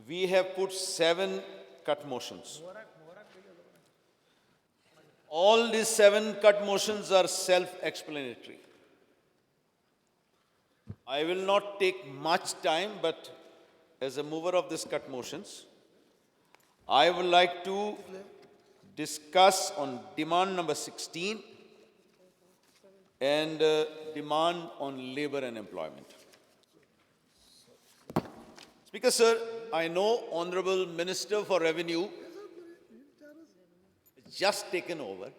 We have put 7 cut motions. All these 7 cut motions are self-explanatory. I will not take much time, but as a mover of these cut motions, I would like to discuss on demand number 16 and demand on labor and employment. Speaker, sir, I know Honorable Minister for Revenue has just taken over,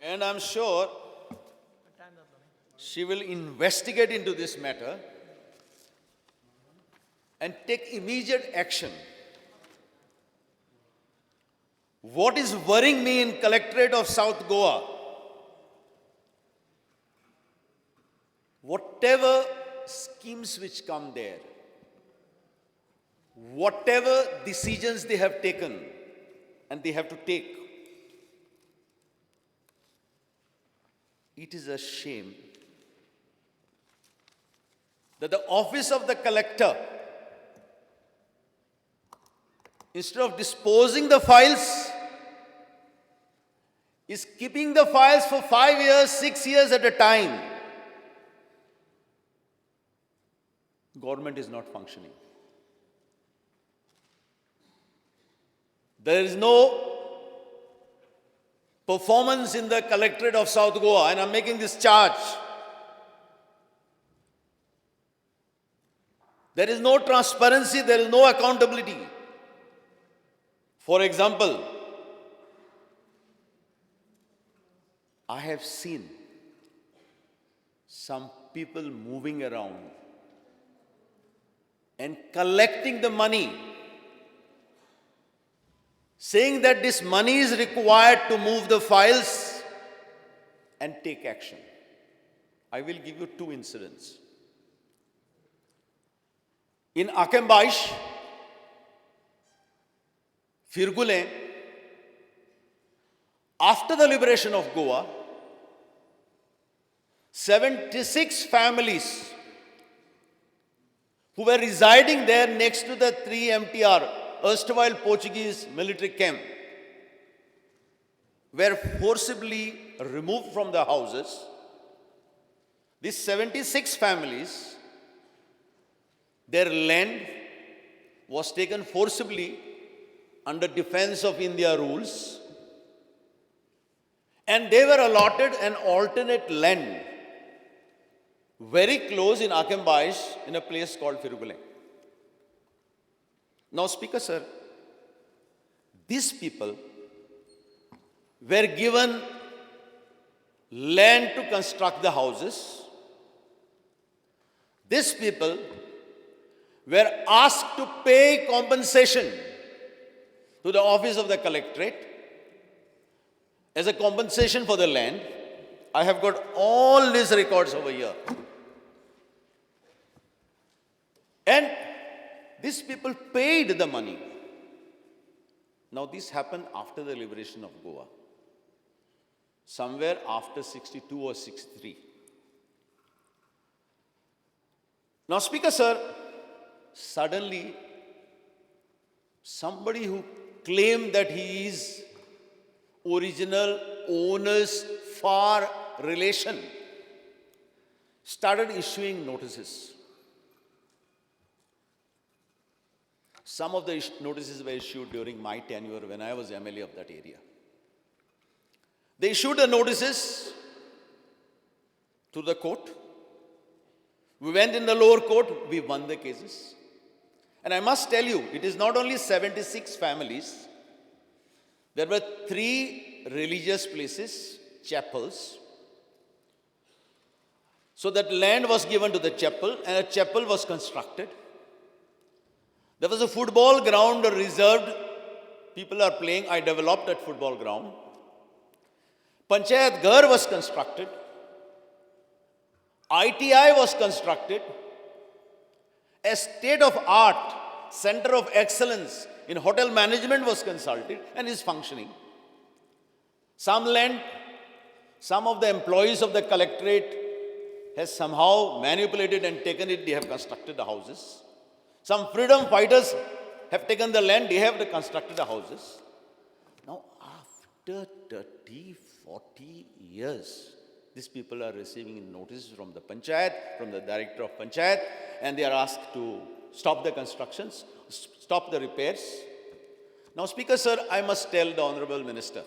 and I'm sure she will investigate into this matter and take immediate action. What is worrying me in Collectorate of South Goa, whatever schemes which come there, whatever decisions they have taken and they have to take, it is a shame that the office of the collector, instead of disposing the files, is keeping the files for 5 years, 6 years at a time. Government is not functioning. There is no performance in the Collectorate of South Goa, and I'm making this charge. There is no transparency, there is no accountability. For example, I have seen some people moving around and collecting the money, saying that this money is required to move the files and take action. I will give you 2 incidents. In Akembaish, Firgule, after the liberation of Goa, 76 families who were residing there next to the 3 MTR, erstwhile Portuguese military camp, were forcibly removed from the houses. These 76 families, their land was taken forcibly under Defense of India rules, and they were allotted an alternate land very close in Akembaish in a place called Firugule. Now, Speaker, sir, these people were given land to construct the houses. These people were asked to pay compensation to the office of the collectorate as a compensation for the land. I have got all these records over here. And these people paid the money. Now, this happened after the liberation of Goa, somewhere after 62 or 63. Now, Speaker, sir, suddenly somebody who claimed that he is original owner's far relation started issuing notices. Some of the notices were issued during my tenure when I was MLA of that area. They issued the notices to the court. We went in the lower court, we won the cases. And I must tell you, it is not only 76 families. There were 3 religious places, chapels. So that land was given to the chapel, and a chapel was constructed. There was a football ground reserved. People are playing. I developed that football ground. Panchayat Ghar was constructed. ITI was constructed. A state-of-art center of excellence in hotel management was consulted and is functioning. Some land, some of the employees of the collectorate has somehow manipulated and taken it. They have constructed the houses. Some freedom fighters have taken the land, they have constructed the houses. Now, after 30, 40 years, these people are receiving notices from the panchayat, from the director of panchayat, and they are asked to stop the constructions, stop the repairs. Now, Speaker, sir, I must tell the Honorable Minister,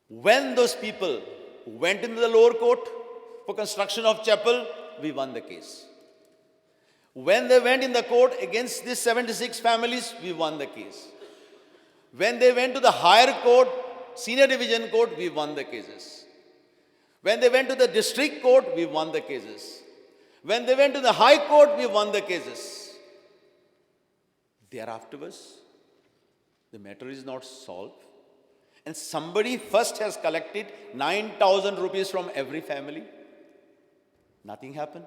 when those people went into the lower court for construction of chapel, we won the case. When they went in the court against these 76 families, we won the case. When they went to the higher court, senior division court, we won the cases. When they went to the district court, we won the cases. When they went to the high court, we won the cases. Thereafter, the matter is not solved. And somebody first has collected 9,000 rupees from every family. Nothing happened.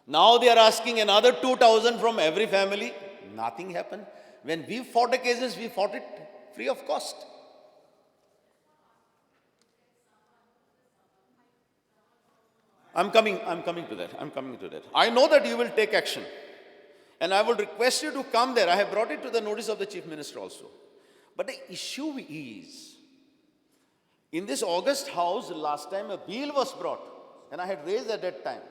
Now they are asking another 2,000 from every family. Nothing happened. When we fought the cases, we fought it free of cost. I'm coming to that. I know that you will take action. And I would request you to come there. I have brought it to the notice of the Chief Minister also. But the issue is, in this August House, last time a bill was brought, and I had raised at that time.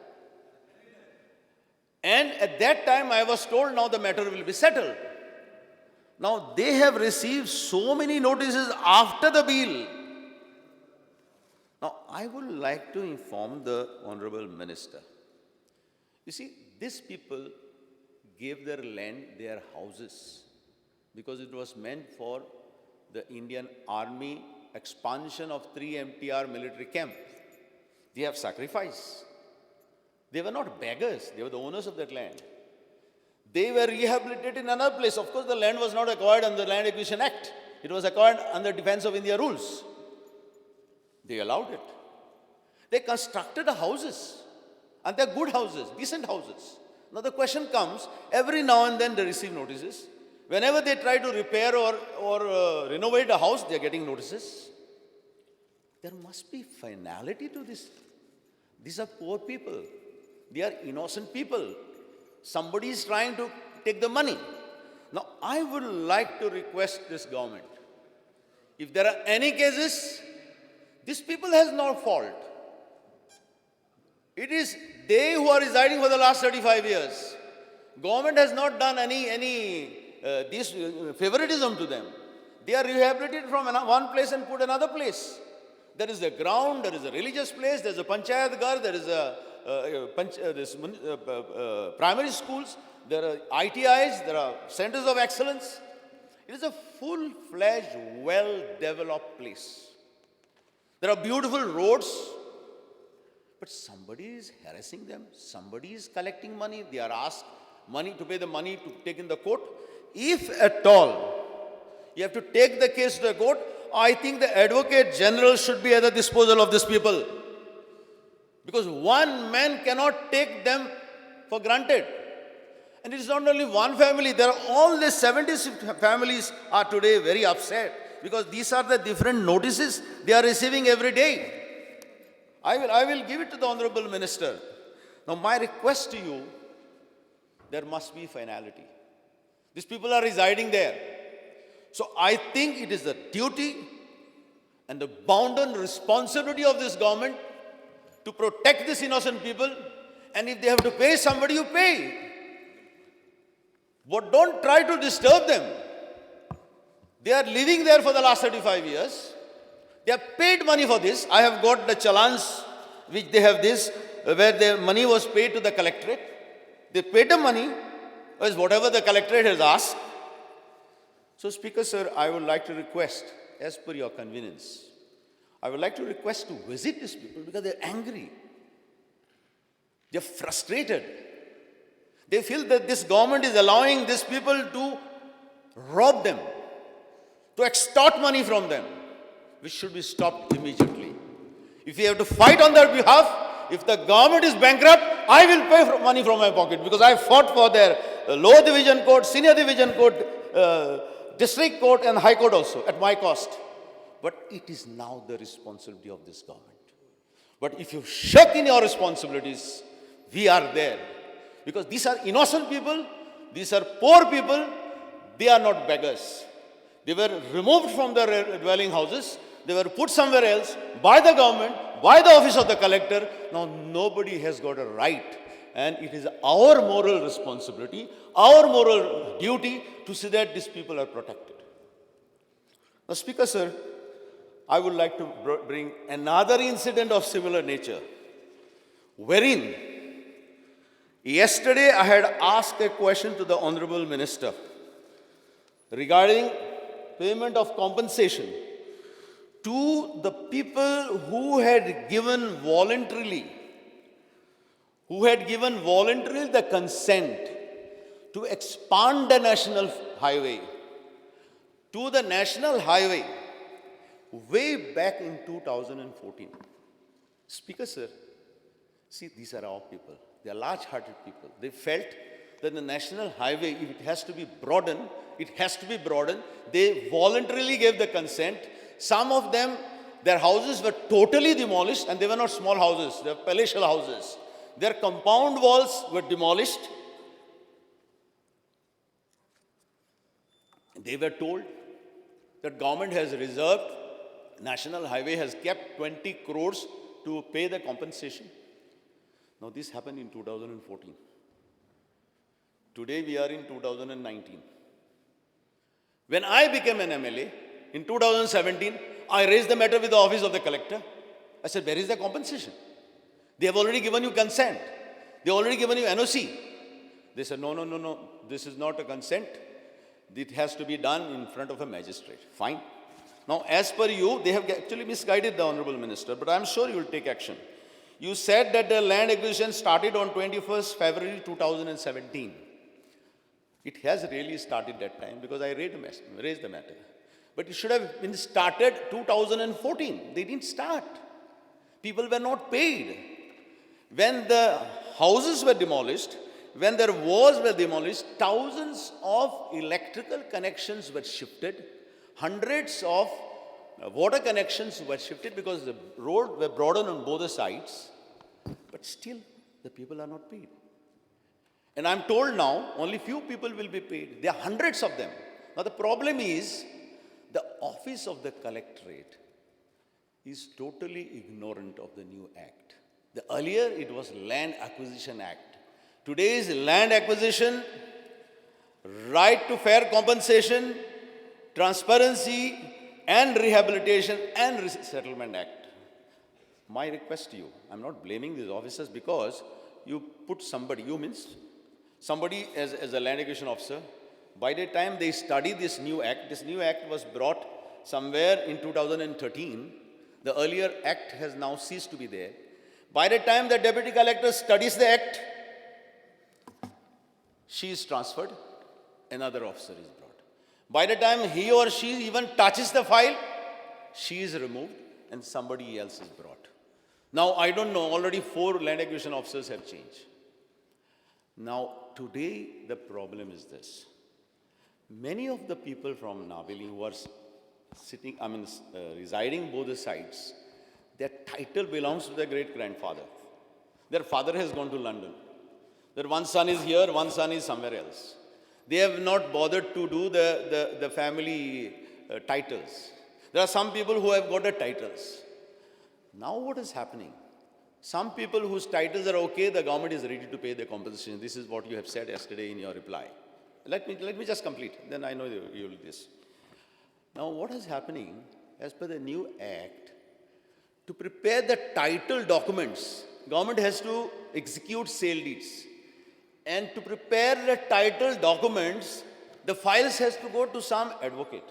And at that time, I was told now the matter will be settled. Now, they have received so many notices after the bill. Now, I would like to inform the Honorable Minister. You see, these people gave their land, their houses, because it was meant for the Indian Army expansion of 3 MTR military camp. They have sacrificed. They were not beggars. They were the owners of that land. They were rehabilitated in another place. Of course, the land was not acquired under the Land Acquisition Act. It was acquired under Defense of India rules. They allowed it. They constructed the houses. And they're good houses, decent houses. Now the question comes, every now and then they receive notices. Whenever they try to repair or renovate a house, they're getting notices. There must be finality to this. These are poor people. They are innocent people. Somebody is trying to take the money. Now, I would like to request this government, if there are any cases, these people has no fault. It is they who are residing for the last 35 years. Government has not done this favoritism to them. They are rehabilitated from one place and put another place. There is a ground, there is a religious place, there is a panchayat ghar, there is primary schools, there are ITIs, there are centers of excellence. It is a full-fledged, well-developed place. There are beautiful roads, but somebody is harassing them. Somebody is collecting money. They are asked to pay the money to take in the court. If at all you have to take the case to the court, I think the Advocate General should be at the disposal of these people. Because one man cannot take them for granted. And it is not only one family, there are all the 76 families are today very upset because these are the different notices they are receiving every day. I will give it to the Honorable Minister. Now my request to you, there must be finality. These people are residing there. So I think it is the duty and the bounden responsibility of this government to protect these innocent people, and if they have to pay somebody, you pay. But don't try to disturb them. They are living there for the last 35 years. They have paid money for this. I have got the challans which they have this, where the money was paid to the collectorate. They paid the money, as whatever the collectorate has asked. So, Speaker, sir, I would like to request, as per your convenience, I would like to request to visit these people because they're angry. They're frustrated. They feel that this government is allowing these people to rob them, to extort money from them, which should be stopped immediately. If you have to fight on their behalf, if the government is bankrupt, I will pay money from my pocket because I fought for their lower division court, senior division court, district court and high court also at my cost. But it is now the responsibility of this government. But if you shirk in your responsibilities, we are there. Because these are innocent people, these are poor people, they are not beggars. They were removed from their dwelling houses, they were put somewhere else by the government, by the office of the collector. Now nobody has got a right, and it is our moral responsibility, our moral duty to see that these people are protected. Now, Speaker, sir, I would like to bring another incident of similar nature, wherein yesterday I had asked a question to the Honorable Minister regarding payment of compensation to the people who had given voluntarily the consent to expand the national highway to the national highway way back in 2014. Speaker, sir, see, these are our people. They are large-hearted people. They felt that the national highway, if it has to be broadened, it has to be broadened. They voluntarily gave the consent. Some of them, their houses were totally demolished, and they were not small houses, they were palatial houses. Their compound walls were demolished. They were told that government has reserved, national highway has kept 20 crores to pay the compensation. Now this happened in 2014. Today we are in 2019. When I became an MLA in 2017, I raised the matter with the office of the collector. I said, where is the compensation? They have already given you consent. They have already given you NOC. They said, no, this is not a consent. It has to be done in front of a magistrate. Fine. Now, as per you, they have actually misguided the Honorable Minister, but I'm sure you will take action. You said that the land acquisition started on 21st February 2017. It has really started that time because I raised the matter. But it should have been started 2014. They didn't start. People were not paid. When the houses were demolished, when their walls were demolished, thousands of electrical connections were shifted, hundreds of water connections were shifted because the road were broadened on both the sides. But still, the people are not paid. And I'm told now, only few people will be paid. There are hundreds of them. Now the problem is, the office of the collectorate is totally ignorant of the new act. The earlier it was Land Acquisition Act. Today is Land Acquisition, Right to Fair Compensation, Transparency and Rehabilitation and Settlement Act. My request to you, I'm not blaming these officers because you put somebody, you means somebody as a land acquisition officer. By the time they study this new act was brought somewhere in 2013. The earlier act has now ceased to be there. By the time the deputy collector studies the act, she is transferred, another officer is brought. By the time he or she even touches the file, she is removed and somebody else is brought. Now, I don't know, already 4 land acquisition officers have changed. Now, today the problem is this. Many of the people from Naveli who are residing both the sides, their title belongs to their great-grandfather. Their father has gone to London. Their one son is here, one son is somewhere else. They have not bothered to do the family titles. There are some people who have got the titles. Now what is happening? Some people whose titles are okay, the government is ready to pay the compensation. This is what you have said yesterday in your reply. Let me just complete, then I know you will do this. Now what is happening, as per the new act, to prepare the title documents, government has to execute sale deeds. And to prepare the title documents, the files has to go to some advocate.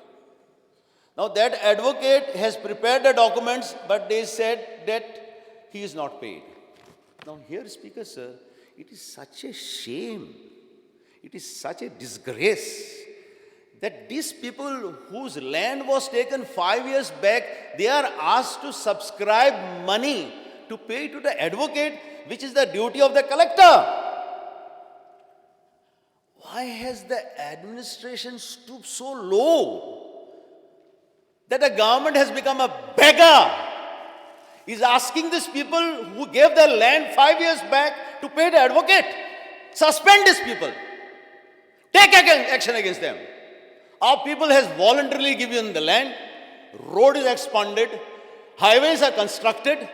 Now that advocate has prepared the documents, but they said that he is not paid. Now here, Speaker, sir, it is such a shame. It is such a disgrace that these people whose land was taken 5 years back, they are asked to subscribe money to pay to the advocate, which is the duty of the collector. Why has the administration stooped so low that the government has become a beggar? Is asking these people who gave their land 5 years back to pay the advocate. suspend these people. Take action against them. Our people has voluntarily given the land, road is expanded, highways are constructed,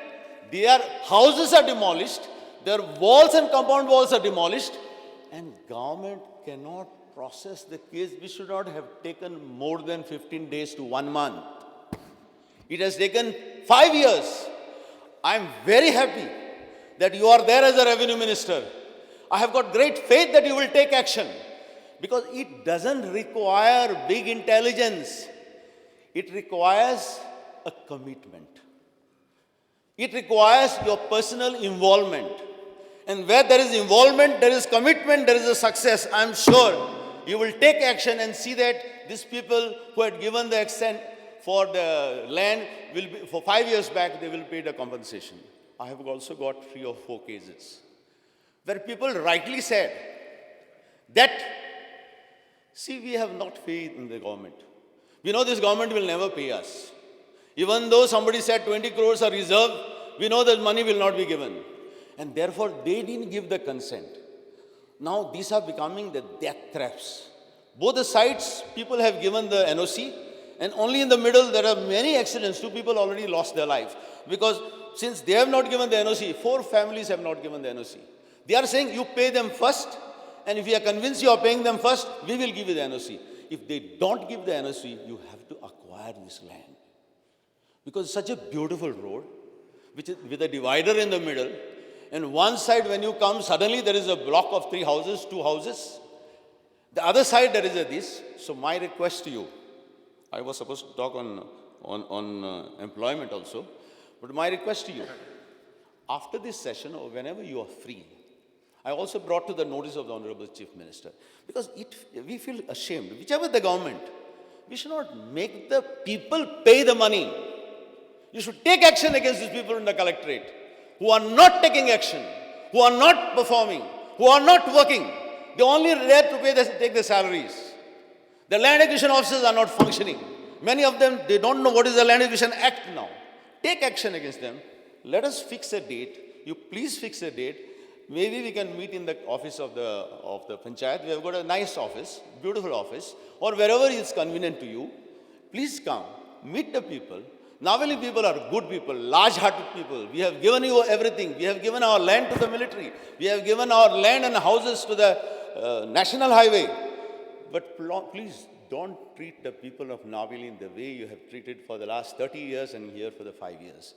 their houses are demolished, their walls and compound walls are demolished, and government cannot process the case. We should not have taken more than 15 days to 1 month. It has taken 5 years. I am very happy that you are there as a revenue minister. I have got great faith that you will take action, because it doesn't require big intelligence. It requires a commitment. It requires your personal involvement. And where there is involvement, there is commitment, there is a success. I am sure you will take action and see that these people who had given the extent for the land will be, for 5 years back, they will pay the compensation. I have also got 3 or 4 cases where people rightly said that, see, we have not faith in the government. We know this government will never pay us. Even though somebody said 20 crores are reserved, we know that money will not be given. And therefore, they didn't give the consent. Now, these are becoming the death traps. Both the sides, people have given the NOC, and only in the middle, there are many accidents. 2 people already lost their life. Because since they have not given the NOC, 4 families have not given the NOC. They are saying, you pay them first, and if you are convinced you are paying them first, we will give you the NOC. If they don't give the NOC, you have to acquire this land. Because it's such a beautiful road, which is with a divider in the middle, and one side when you come, suddenly there is a block of 3 houses, 2 houses. The other side there is a this. So my request to you, I was supposed to talk on employment also, but my request to you, after this session or whenever you are free, I also brought to the notice of the Honorable Chief Minister, because we feel ashamed, whichever the government, we should not make the people pay the money. You should take action against these people in the collectorate who are not taking action, who are not performing, who are not working. They only there to take the salaries. The land acquisition officers are not functioning. Many of them, they don't know what is the Land Acquisition Act now. Take action against them. Let us fix a date. You please fix a date. Maybe we can meet in the office of the Panchayat. We have got a nice office, beautiful office, or wherever is convenient to you. Please come, meet the people. Naveli people are good people, large-hearted people. We have given you everything. We have given our land to the military. We have given our land and houses to the national highway. But please don't treat the people of Naveli in the way you have treated for the last 30 years and here for the 5 years.